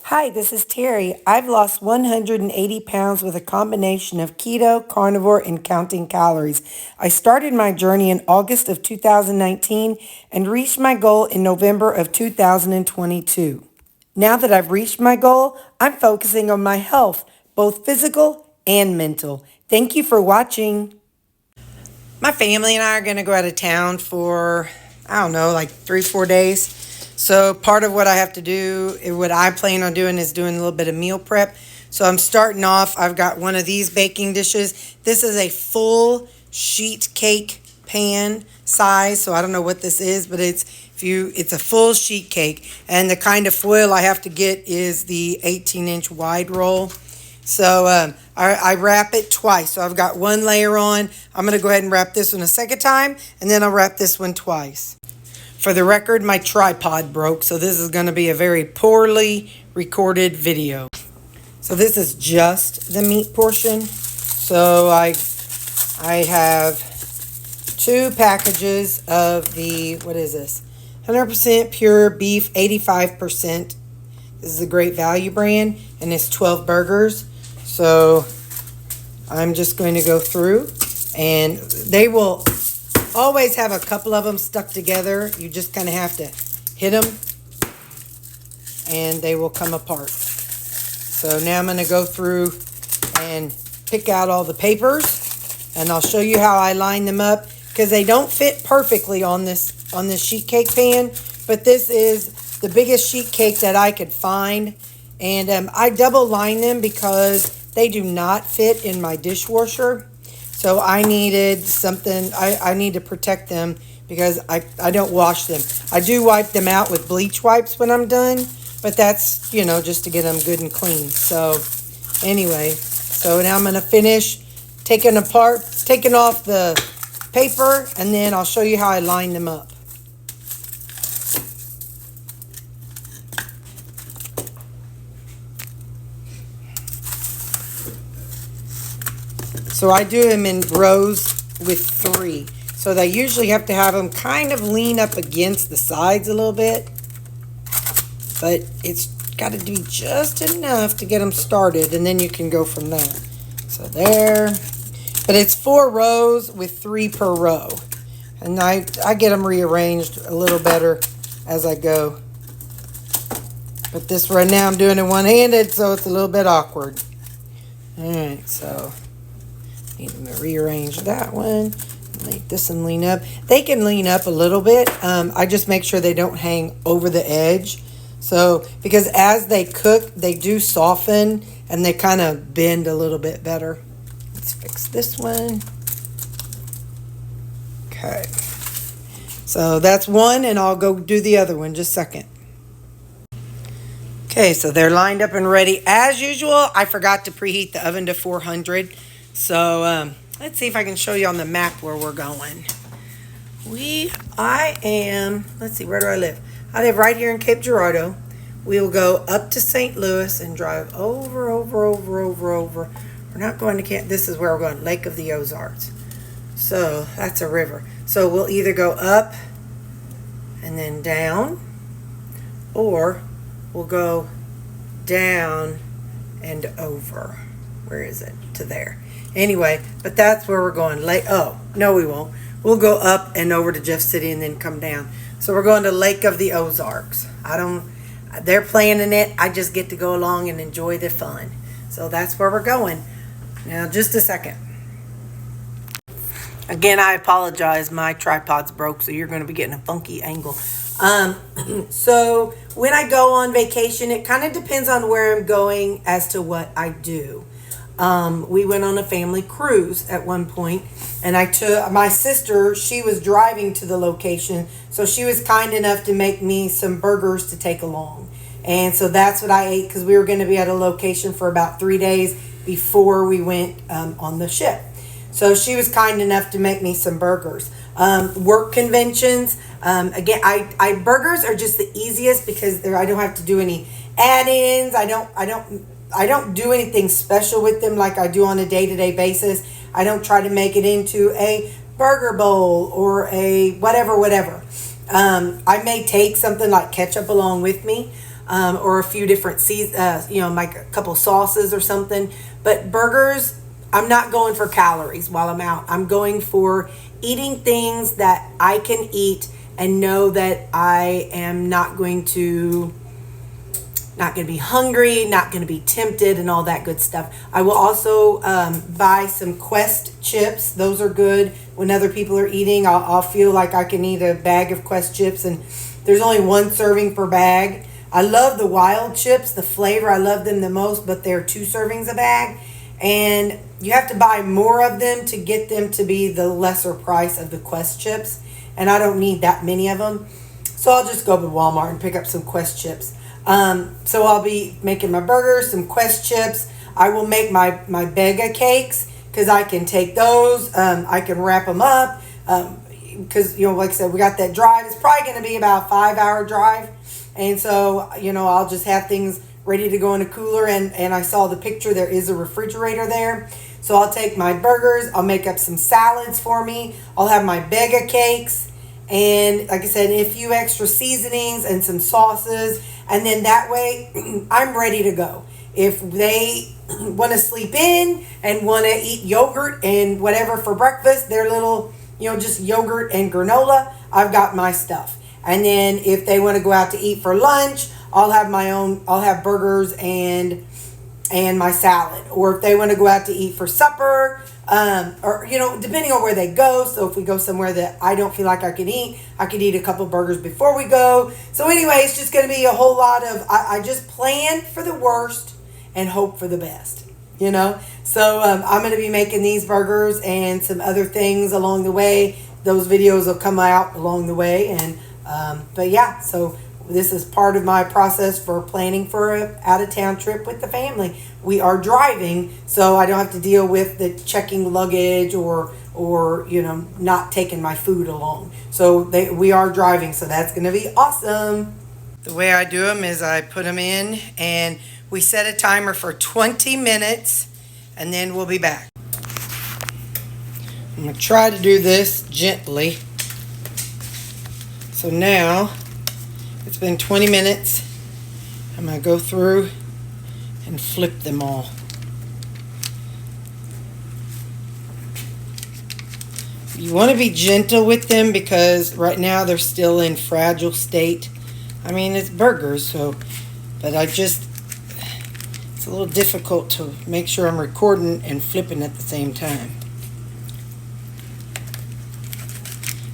Hi, this is Terry. I've lost 180 pounds with a combination of keto, carnivore, and counting calories. I started my journey in August of 2019 and reached my goal in November of 2022. Now that I've reached my goal, I'm focusing on my health, both physical and mental. Thank you for watching. My family and I are going to go out of town for, like 3-4 days. So part of what I have to do, what I plan on doing is doing a little bit of meal prep. So I'm starting off, I've got one of these baking dishes. This is a full sheet cake pan size. So I don't know what this is, but it's a full sheet cake. And the kind of foil I have to get is the 18-inch wide roll. So I wrap it twice. So I've got one layer on. I'm going to go ahead and wrap this one a second time, and then I'll wrap this one twice. For the record, my tripod broke, so this is going to be a very poorly recorded video. So this is just the meat portion. So I have 2 packages of the, what is this? 100% pure beef, 85%. This is a Great Value brand, and it's 12 burgers. So I'm just going to go through, and they will always have a couple of them stuck together. You just kind of have to hit them, and they will come apart. So now I'm going to go through and pick out all the papers, and I'll show you how I line them up, because they don't fit perfectly on this sheet cake pan, but this is the biggest sheet cake that I could find, and I double line them because they do not fit in my dishwasher. So I needed something, I need to protect them because I don't wash them. I do wipe them out with bleach wipes when I'm done, but that's, just to get them good and clean. So anyway, so now I'm going to finish taking off the paper, and then I'll show you how I line them up. So I do them in rows with 3. So they usually have to have them kind of lean up against the sides a little bit. But it's got to be just enough to get them started, and then you can go from there. So there. But it's 4 rows with 3 per row. And I get them rearranged a little better as I go. But this right now I'm doing it one-handed, so it's a little bit awkward. All right, so need to rearrange that one. Make this one lean up. They can lean up a little bit. I just make sure they don't hang over the edge. So, because as they cook, they do soften and they kind of bend a little bit better. Let's fix this one. Okay. So that's one, and I'll go do the other one just a second. Okay, so they're lined up and ready. As usual, I forgot to preheat the oven to 400. So let's see if I can show you on the map where we're going. Let's see, where do I live? I live right here in Cape Girardeau. We'll go up to St. Louis and drive over. We're not going to Camp. This is where we're going, Lake of the Ozarks. So that's a river. So we'll either go up and then down, or we'll go down and over. Where is it? To there. Anyway, but that's where we're going. Oh, no, we won't. We'll go up and over to Jeff City and then come down. So we're going to Lake of the Ozarks. They're planning it. I just get to go along and enjoy the fun. So that's where we're going. Now, just a second. Again, I apologize. My tripod's broke, so you're going to be getting a funky angle. So when I go on vacation, it kind of depends on where I'm going as to what I do. We went on a family cruise at one point, and I took my sister. She was driving to the location, so she was kind enough to make me some burgers to take along. And so that's what I ate, because we were going to be at a location for about 3 days before we went on the ship. So she was kind enough to make me some burgers. Work conventions, again, burgers are just the easiest because I don't have to do any add-ins. I don't do anything special with them like I do on a day-to-day basis. I don't try to make it into a burger bowl or a whatever. I may take something like ketchup along with me. or a few different like a couple sauces or something. But burgers, I'm not going for calories while I'm out. I'm going for eating things that I can eat and know that I am not going to be hungry, not going to be tempted, and all that good stuff. I will also buy some Quest chips. Those are good when other people are eating. I'll feel like I can eat a bag of Quest chips, and there's only one serving per bag. I love the wild chips, the flavor. I love them the most, but they're 2 servings a bag. And you have to buy more of them to get them to be the lesser price of the Quest chips. And I don't need that many of them. So I'll just go to Walmart and pick up some Quest chips. So I'll be making my burgers, some Quest chips. I will make my Begga cakes because I can take those. I can wrap them up because, like I said, we got that drive. It's probably going to be about a 5-hour drive. And so, I'll just have things ready to go in a cooler. And I saw the picture. There is a refrigerator there. So I'll take my burgers. I'll make up some salads for me. I'll have my Begga cakes. And like I said, a few extra seasonings and some sauces. And then that way, I'm ready to go. If they want to sleep in and want to eat yogurt and whatever for breakfast, their little, just yogurt and granola, I've got my stuff. And then if they want to go out to eat for lunch, I'll have burgers and my salad. Or if they want to go out to eat for supper, or depending on where they go. So if we go somewhere that I don't feel like I could eat a couple burgers before we go. So anyway, it's just going to be a whole lot of, I just plan for the worst and hope for the best, So I'm going to be making these burgers and some other things along the way. Those videos will come out along the way. And but yeah, so this is part of my process for planning for a out-of-town trip with the family. We are driving, so I don't have to deal with the checking luggage or not taking my food along. So we are driving, so that's going to be awesome. The way I do them is I put them in, and we set a timer for 20 minutes, and then we'll be back. I'm going to try to do this gently. So now, it's been 20 minutes. I'm going to go through and flip them all. You want to be gentle with them because right now they're still in fragile state. I mean, it's burgers, but it's a little difficult to make sure I'm recording and flipping at the same time.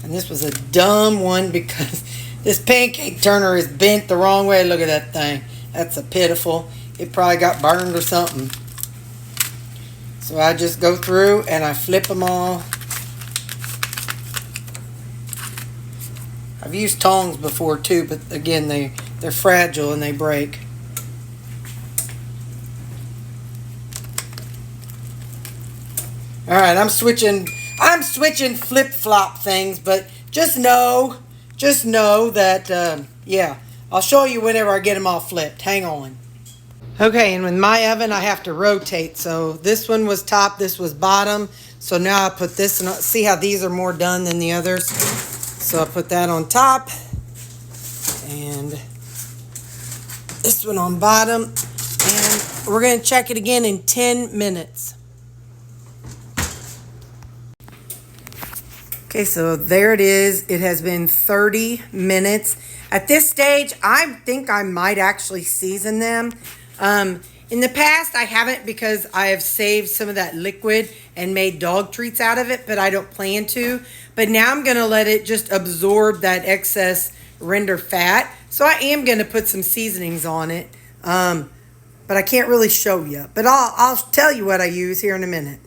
And this was a dumb one because this pancake turner is bent the wrong way. Look at that thing. That's a pitiful. It probably got burned or something. So I just go through and I flip them all. I've used tongs before too, but again, they're fragile and they break. All right, I'm switching flip-flop things, but just know that, yeah, I'll show you whenever I get them all flipped. Hang on. Okay, and with my oven, I have to rotate. So this one was top, this was bottom. So now I put this, and see how these are more done than the others. So I put that on top, and this one on bottom. And we're going to check it again in 10 minutes. Okay, so there it is. It has been 30 minutes. At this stage, I think I might actually season them. In the past, I haven't because I have saved some of that liquid and made dog treats out of it, but I don't plan to. But now I'm going to let it just absorb that excess render fat. So I am going to put some seasonings on it, but I can't really show you. But I'll tell you what I use here in a minute.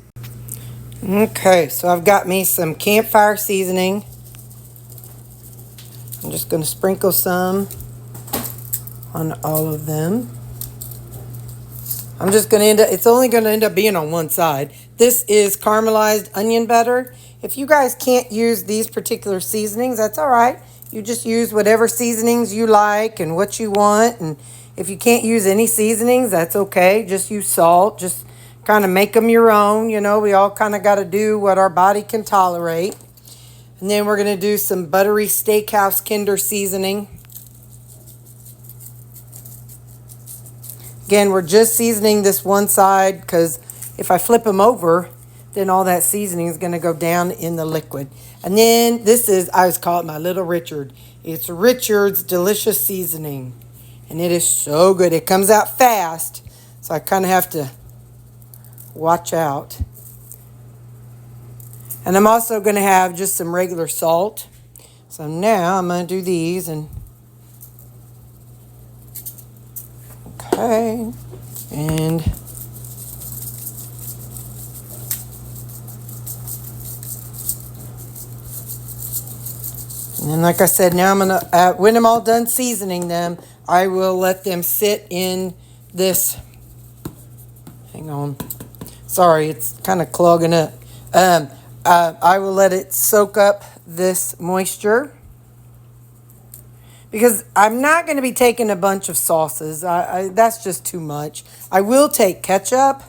Okay, so I've got me some campfire seasoning. I'm just going to sprinkle some on all of them. I'm just going to it's only going to end up being on one side. This is caramelized onion butter. If you guys can't use these particular seasonings, that's all right. You just use whatever seasonings you like and what you want. And if you can't use any seasonings, that's okay. Just use salt. Just kind of make them your own. We all kind of got to do what our body can tolerate. And then we're going to do some buttery steakhouse Kinder seasoning. Again, we're just seasoning this one side because if I flip them over, then all that seasoning is going to go down in the liquid. And then this is, I always call it my little Richard. It's Richard's Delicious Seasoning. And it is so good. It comes out fast, so I kind of have to watch out. And I'm also going to have just some regular salt. So now I'm going to do these and okay. And then like I said, now I'm going to, when I'm all done seasoning them, I will let them sit in this, hang on, sorry, it's kind of clogging up. I will let it soak up this moisture because I'm not going to be taking a bunch of sauces. That's just too much. I will take ketchup,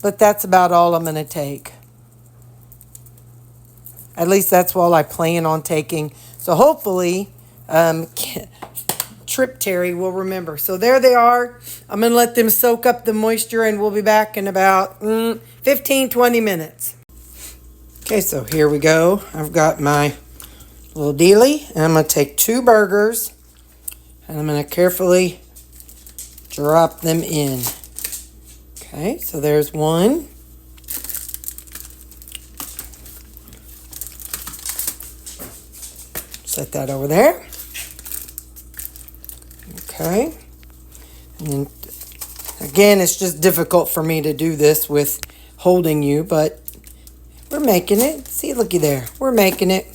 but that's about all I'm going to take. At least that's all I plan on taking. So hopefully, Trip Terry will remember. So there they are. I'm going to let them soak up the moisture and we'll be back in about 15, 20 minutes. Okay, so here we go. I've got my little dealie and I'm going to take 2 burgers and I'm going to carefully drop them in. Okay, so there's one. Set that over there. Okay. And then, again, it's just difficult for me to do this with holding you, but we're making it. See, looky there. We're making it.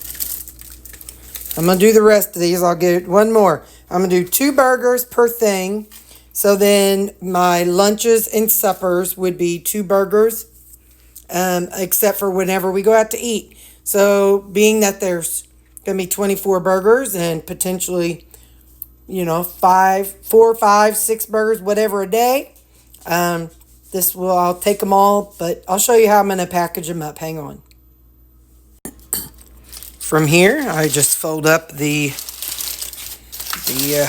I'm going to do the rest of these. I'll get one more. I'm going to do 2 burgers per thing. So then my lunches and suppers would be 2 burgers, except for whenever we go out to eat. So being that there's going to be 24 burgers and potentially, 4, 5, 6 burgers, whatever a day. I'll take them all, but I'll show you how I'm going to package them up. Hang on. From here, I just fold up the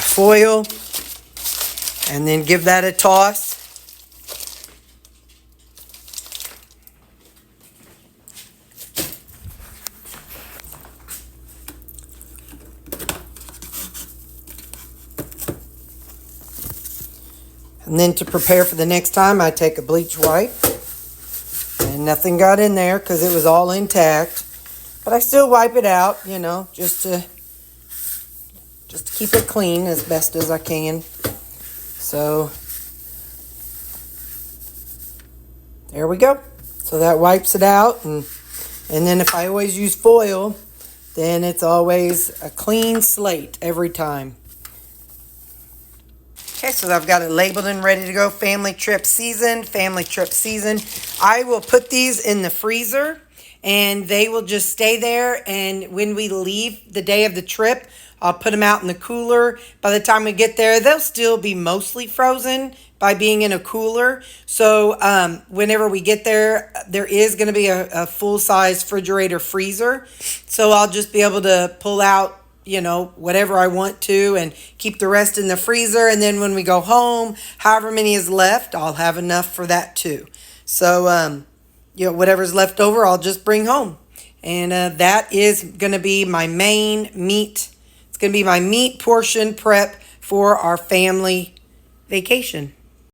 foil and then give that a toss. And then to prepare for the next time, I take a bleach wipe. And nothing got in there because it was all intact. But I still wipe it out, just to keep it clean as best as I can. So, there we go. So that wipes it out. And then if I always use foil, then it's always a clean slate every time. Okay, so I've got it labeled and ready to go. Family trip season, family trip season. I will put these in the freezer and they will just stay there. And when we leave the day of the trip, I'll put them out in the cooler. By the time we get there, they'll still be mostly frozen by being in a cooler. So whenever we get there, there is going to be a full-size refrigerator freezer. So I'll just be able to pull out whatever I want to and keep the rest in the freezer. And then when we go home, however many is left, I'll have enough for that too. So, whatever's left over, I'll just bring home. And that is going to be my main meat. It's going to be my meat portion prep for our family vacation.